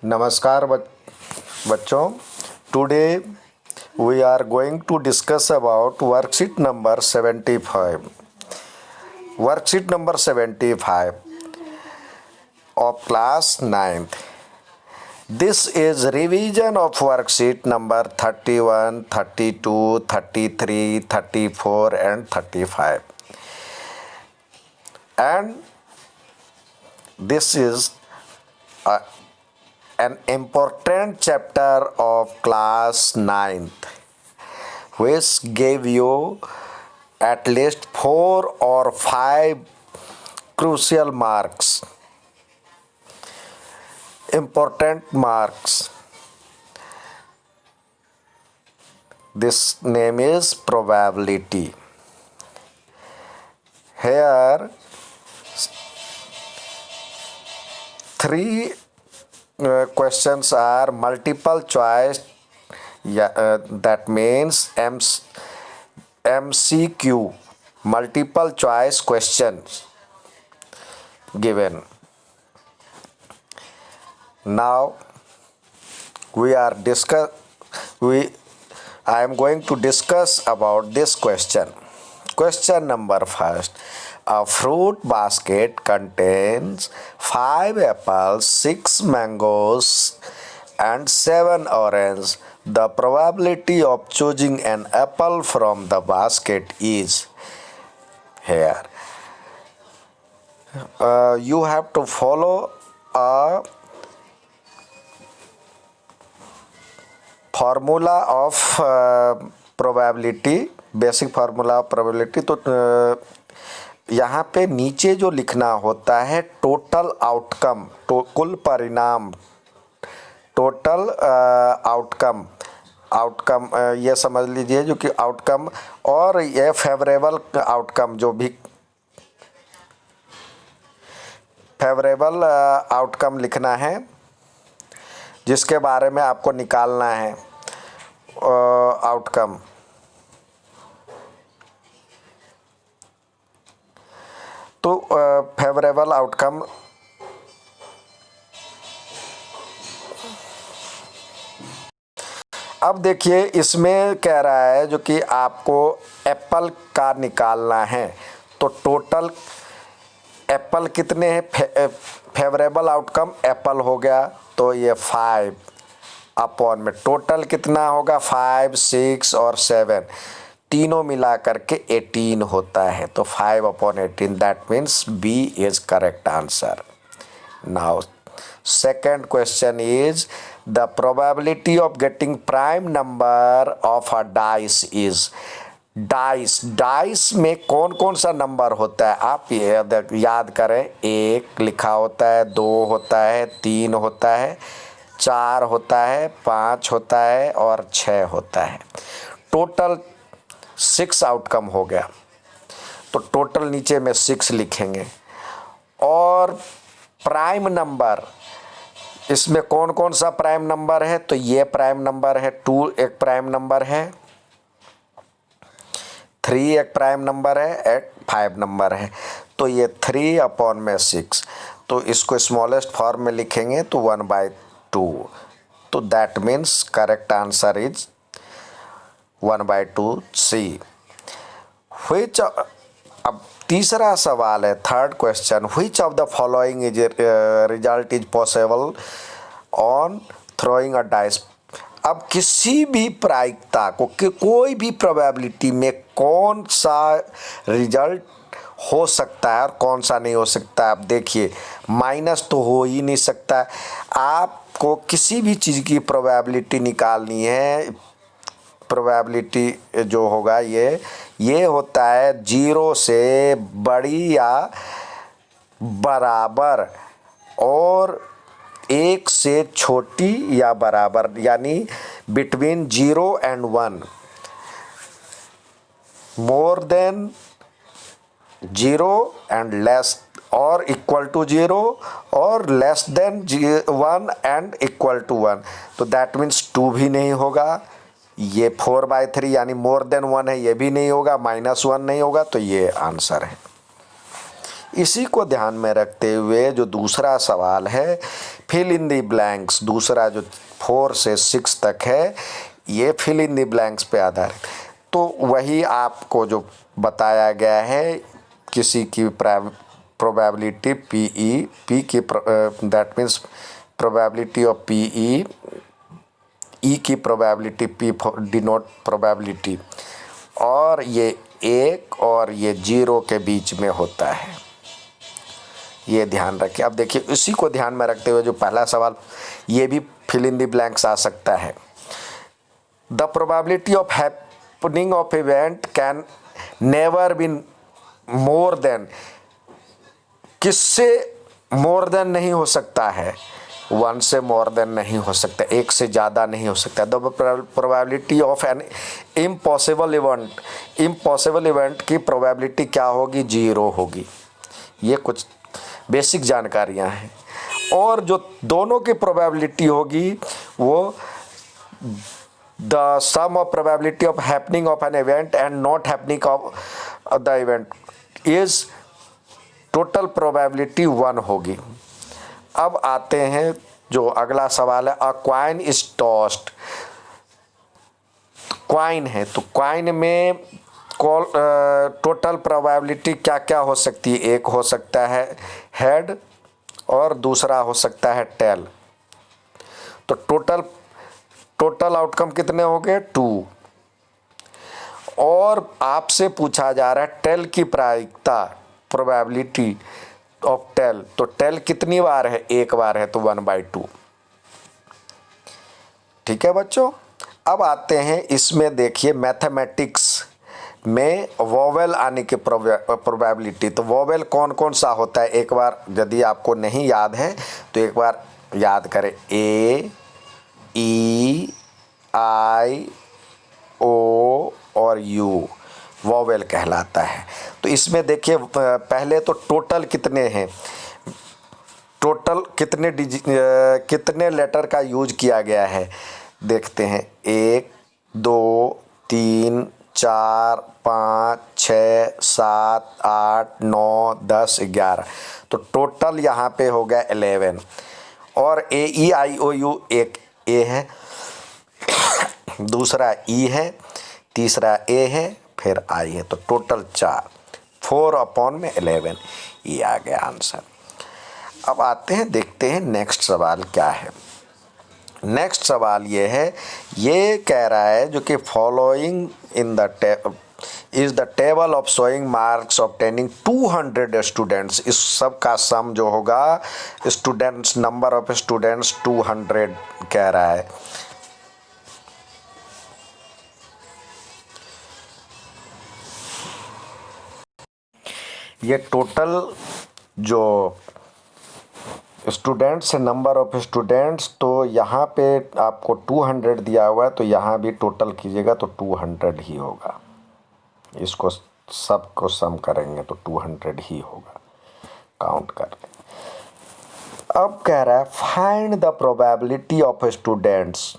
नमस्कार बच्चों। Today we are going to discuss about worksheet number 75। Worksheet number 75 of class 9th. This is revision of worksheet number 31, 32, 33, 34 and 35. And this is an important chapter of class 9th, which gave you at least 4 or 5 crucial marks, important marks. This name is probability. Here 3 questions are multiple choice, that means MCQ, multiple choice questions given. Now I am going to discuss about this question. Question number first. A fruit basket contains 5 apples, 6 mangoes and 7 oranges. The probability of choosing an apple from the basket is here. You have to follow a formula of probability, basic formula of probability. तो यहाँ पे नीचे जो लिखना होता है total outcome, कुल परिणाम, टोटल आउटकम ये समझ लीजिए जो कि आउटकम, और ये फेवरेबल आउटकम, जो भी फेवरेबल आउटकम लिखना है जिसके बारे में आपको निकालना है आउटकम। तो फेवरेबल आउटकम अब देखिए इसमें कह रहा है जो कि आपको एप्पल का निकालना है। तो टोटल एप्पल कितने हैं, फेवरेबल आउटकम एप्पल हो गया तो ये 5 अपॉन में टोटल कितना होगा 5, 6 और 7 तीनों मिला करके 18 होता है। तो 5 upon 18, that means B is correct answer. Now second question is the probability of getting prime number of a dice is. Dice में कौन कौन सा नंबर होता है आप ये याद करें। 1 लिखा होता है, 2 होता है, 3 होता है, 4 होता है, 5 होता है और 6 होता है। टोटल 6 आउटकम हो गया। तो टोटल नीचे में 6 लिखेंगे। और प्राइम नंबर, इसमें कौन कौन सा प्राइम नंबर है, तो ये प्राइम नंबर है, 2 एक प्राइम नंबर है, 3 एक प्राइम नंबर है, 8 5 नंबर है। तो ये 3 अपॉन में 6, तो इसको स्मॉलेस्ट फॉर्म में लिखेंगे तो 1/2। तो that means correct answer is 1/2 C. Which, अब तीसरा सवाल है, third question, which of the following is result is possible on throwing a dice. अब किसी भी प्रायिकता को कोई भी प्रोबेबिलिटी में कौन सा रिजल्ट हो सकता है और कौन सा नहीं हो सकता है। आप देखिए माइनस तो हो ही नहीं सकता। आपको किसी भी चीज़ की प्रोबेबिलिटी निकालनी है, प्रोबेबिलिटी जो होगा ये होता है 0 से बड़ी या बराबर और 1 से छोटी या बराबर, यानी between 0 and 1, more than 0 and less और इक्वल टू 0 और less than 1 and equal to 1। तो दैट मीन्स 2 भी नहीं होगा, ये 4/3 यानी मोर देन 1 है, ये भी नहीं होगा, -1 नहीं होगा, तो ये आंसर है। इसी को ध्यान में रखते हुए जो दूसरा सवाल है, फिल इन दी ब्लैंक्स, दूसरा जो 4 से 6 तक है, ये फिल इन दी ब्लैंक्स पे आधारित। तो वही आपको जो बताया गया है, किसी की प्रोबेबिलिटी पी की, that means probability of PE, E की प्रोबेबिलिटी, पी डिनोट प्रोबेबिलिटी, और ये 1 और ये 0 के बीच में होता है, ये ध्यान रखें। अब देखिए, इसी को ध्यान में रखते हुए जो पहला सवाल, ये भी फिल इन द ब्लैंक्स आ सकता है। The probability of happening of event can never be more than, किससे मोर देन नहीं हो सकता है, 1 से मोर देन नहीं हो सकता, 1 से ज़्यादा नहीं हो सकता। The probability of an impossible event की प्रोबेबिलिटी क्या होगी, 0 होगी। ये कुछ बेसिक जानकारियां हैं। और जो दोनों की प्रोबेबिलिटी होगी वो the sum of probability of happening of an event and not happening of the event is total probability 1 होगी। अब आते हैं जो अगला सवाल है, a coin is tossed. Coin है तो क्वाइन में टोटल प्रोबेबिलिटी क्या क्या हो सकती है, एक हो सकता है हेड और दूसरा हो सकता है टेल। तो टोटल आउटकम कितने हो गए, 2। और आपसे पूछा जा रहा है टेल की प्रायिकता, प्रोबेबिलिटी ऑफ टेल। तो टेल कितनी बार है, 1 बार है, तो 1/2। ठीक है बच्चों। अब आते हैं इसमें, देखिए मैथमेटिक्स में वोवेल आने की प्रोबेबिलिटी। तो वोवेल कौन कौन सा होता है, एक बार यदि आपको नहीं याद है तो एक बार याद करें, ए, ई, आई, ओ और यू वोवेल कहलाता है। तो इसमें देखिए पहले तो टोटल कितने हैं, टोटल कितने लेटर का यूज किया गया है, देखते हैं, 1, 2, 3, 4, 5, 6, 7, 8, 9, 10, 11। तो टोटल यहाँ पे हो गया 11। और ए, ई, आई, ओ, यू, एक ए है, दूसरा ई है, तीसरा ए है, फिर आई है। तो टोटल 4/11, ये आ गया आंसर। अब आते हैं, देखते हैं नेक्स्ट सवाल क्या है। नेक्स्ट सवाल ये है, ये कह रहा है जो कि following in the is the table of showing marks obtaining 200 students. इस सब का सम जो होगा, स्टूडेंट्स, नंबर ऑफ स्टूडेंट्स 200 कह रहा है। ये टोटल जो स्टूडेंट्स है, नंबर ऑफ स्टूडेंट्स, तो यहाँ पे आपको 200 दिया हुआ है, तो यहाँ भी टोटल कीजिएगा तो 200 ही होगा। इसको सबको सम करेंगे तो 200 ही होगा, काउंट कर लें। अब कह रहा है find the probability of students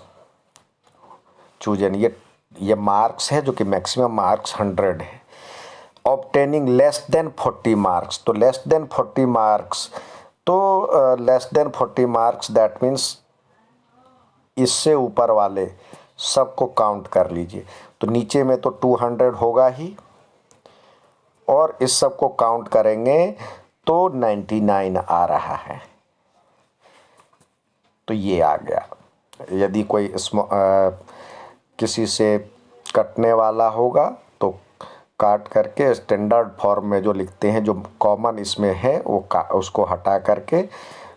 chosen, ये मार्क्स है जो कि मैक्सिमम मार्क्स 100 है, ऑब्टेनिंग लेस देन 40 मार्क्स। तो लेस देन 40 मार्क्स, तो less than 40 marks that means इससे ऊपर वाले सबको काउंट कर लीजिए। तो नीचे में तो 200 होगा ही, और इस सब को काउंट करेंगे तो 99 आ रहा है। तो ये आ गया। यदि कोई किसी से कटने वाला होगा तो काट करके स्टैंडर्ड फॉर्म में जो लिखते हैं, जो कॉमन इसमें है वो उसको हटा करके,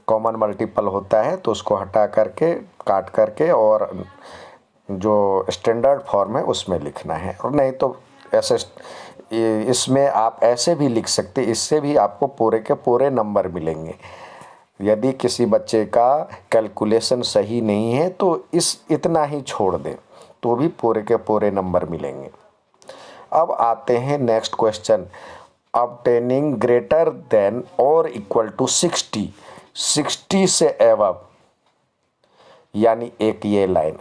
कॉमन मल्टीपल होता है तो उसको हटा करके, काट करके, और जो स्टैंडर्ड फॉर्म है उसमें लिखना है। और नहीं तो ऐसे इसमें आप ऐसे भी लिख सकते, इससे भी आपको पूरे के पूरे नंबर मिलेंगे। यदि किसी बच्चे का कैलकुलेशन सही नहीं है तो इतना ही छोड़ दें तो भी पूरे के पूरे नंबर मिलेंगे। अब आते हैं next question, obtaining greater than और इक्वल टू 60 से एबव, यानी एक ये लाइन,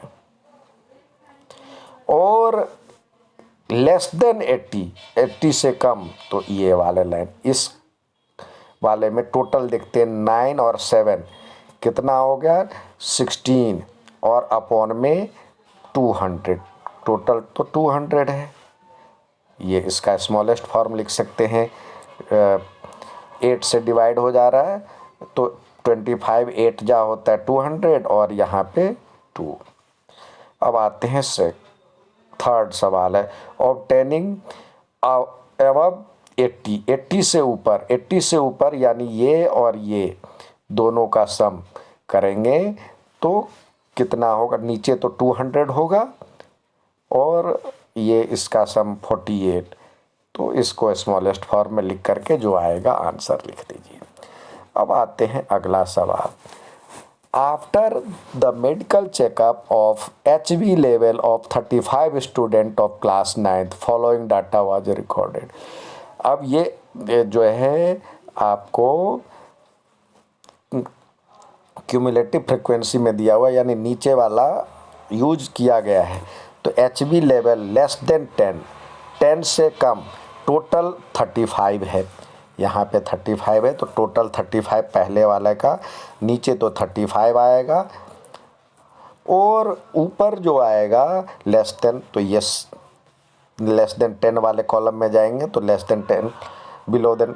और लेस देन 80 से कम, तो ये वाले लाइन। इस वाले में टोटल देखते हैं 9 और 7 कितना हो गया 16 और अपॉन में 200 टोटल तो 200 है। ये इसका स्मॉलेस्ट फॉर्म लिख सकते हैं 8 से डिवाइड हो जा रहा है तो 25 8 जा होता है 200 और यहाँ पे 2। अब आते हैं से थर्ड सवाल है ऑब्टेनिंग एबव 80 से ऊपर यानी ये और ये दोनों का सम करेंगे तो कितना होगा। नीचे तो 200 होगा और ये इसका सम 48 तो इसको स्मॉलेस्ट फॉर्म में लिख करके जो आएगा आंसर लिख दीजिए। अब आते हैं अगला सवाल। After the medical checkup of HB level of 35 student of class 9th following data was recorded. अब ये जो है आपको क्यूमुलेटिव फ्रिक्वेंसी में दिया हुआ यानी नीचे वाला यूज किया गया है। तो HB लेवल लेस देन 10 से कम टोटल 35 है। यहाँ पे 35 है तो टोटल 35 पहले वाले का, नीचे तो 35 आएगा और ऊपर जो आएगा लेस देन तो ये लेस देन 10 वाले कॉलम में जाएंगे तो लेस देन 10 बिलो देन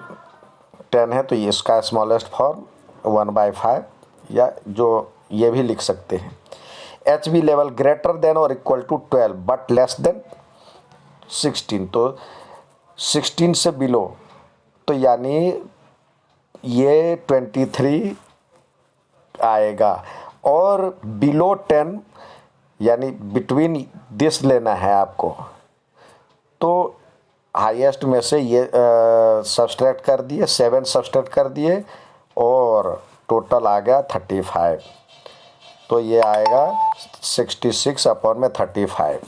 10 है तो ये इसका स्मॉलेस्ट फॉर्म 1/5 या जो ये भी लिख सकते हैं। HB लेवल ग्रेटर देन और equal to 12 but less than 16 तो 16 से बिलो तो यानी ये 23 आएगा और बिलो 10 यानी बिटवीन दिस लेना है आपको। तो हाईएस्ट में से ये सब्सट्रैक्ट कर दिए 7 सब्सट्रैक्ट कर दिए और टोटल आ गया 35 तो ये आएगा 66 अपॉन में 35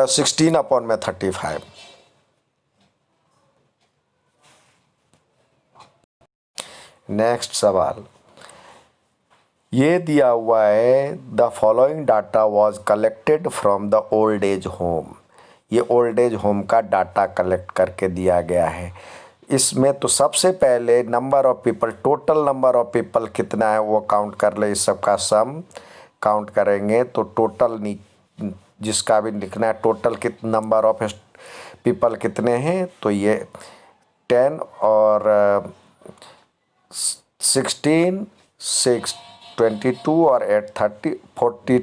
16 अपॉन में 35। नेक्स्ट सवाल ये दिया हुआ है the following data was collected from the old age home. ये ओल्ड एज होम का डाटा कलेक्ट करके दिया गया है। इसमें तो सबसे पहले number of people total number of people कितना है वो काउंट कर ले। इस सब का सम काउंट करेंगे तो टोटल जिसका भी लिखना है टोटल कितना नंबर ऑफ पीपल कितने हैं तो ये 10 और 16 6 22 और 8 30 40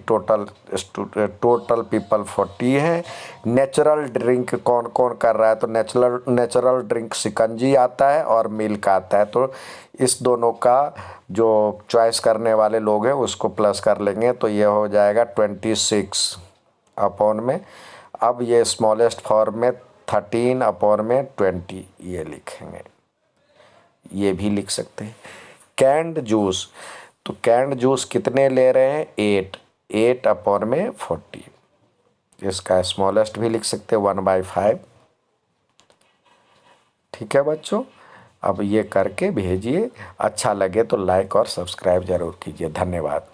टोटल पीपल 40 है। नेचुरल ड्रिंक कौन कौन कर रहा है तो नेचुरल ड्रिंक शिकंजी आता है और मिल्क आता है तो इस दोनों का जो चॉइस करने वाले लोग हैं उसको प्लस कर लेंगे तो ये हो जाएगा 26 अपॉन में। अब ये स्मॉलेस्ट फॉर्म में 13 अपॉन में 20 ये लिखेंगे। ये भी लिख सकते हैं। कैंड जूस तो कैंड जूस कितने ले रहे हैं 8 अपॉन में 40 इसका स्मॉलेस्ट भी लिख सकते हैं 1/5। ठीक है बच्चों, अब ये करके भेजिए। अच्छा लगे तो लाइक और सब्सक्राइब ज़रूर कीजिए। धन्यवाद।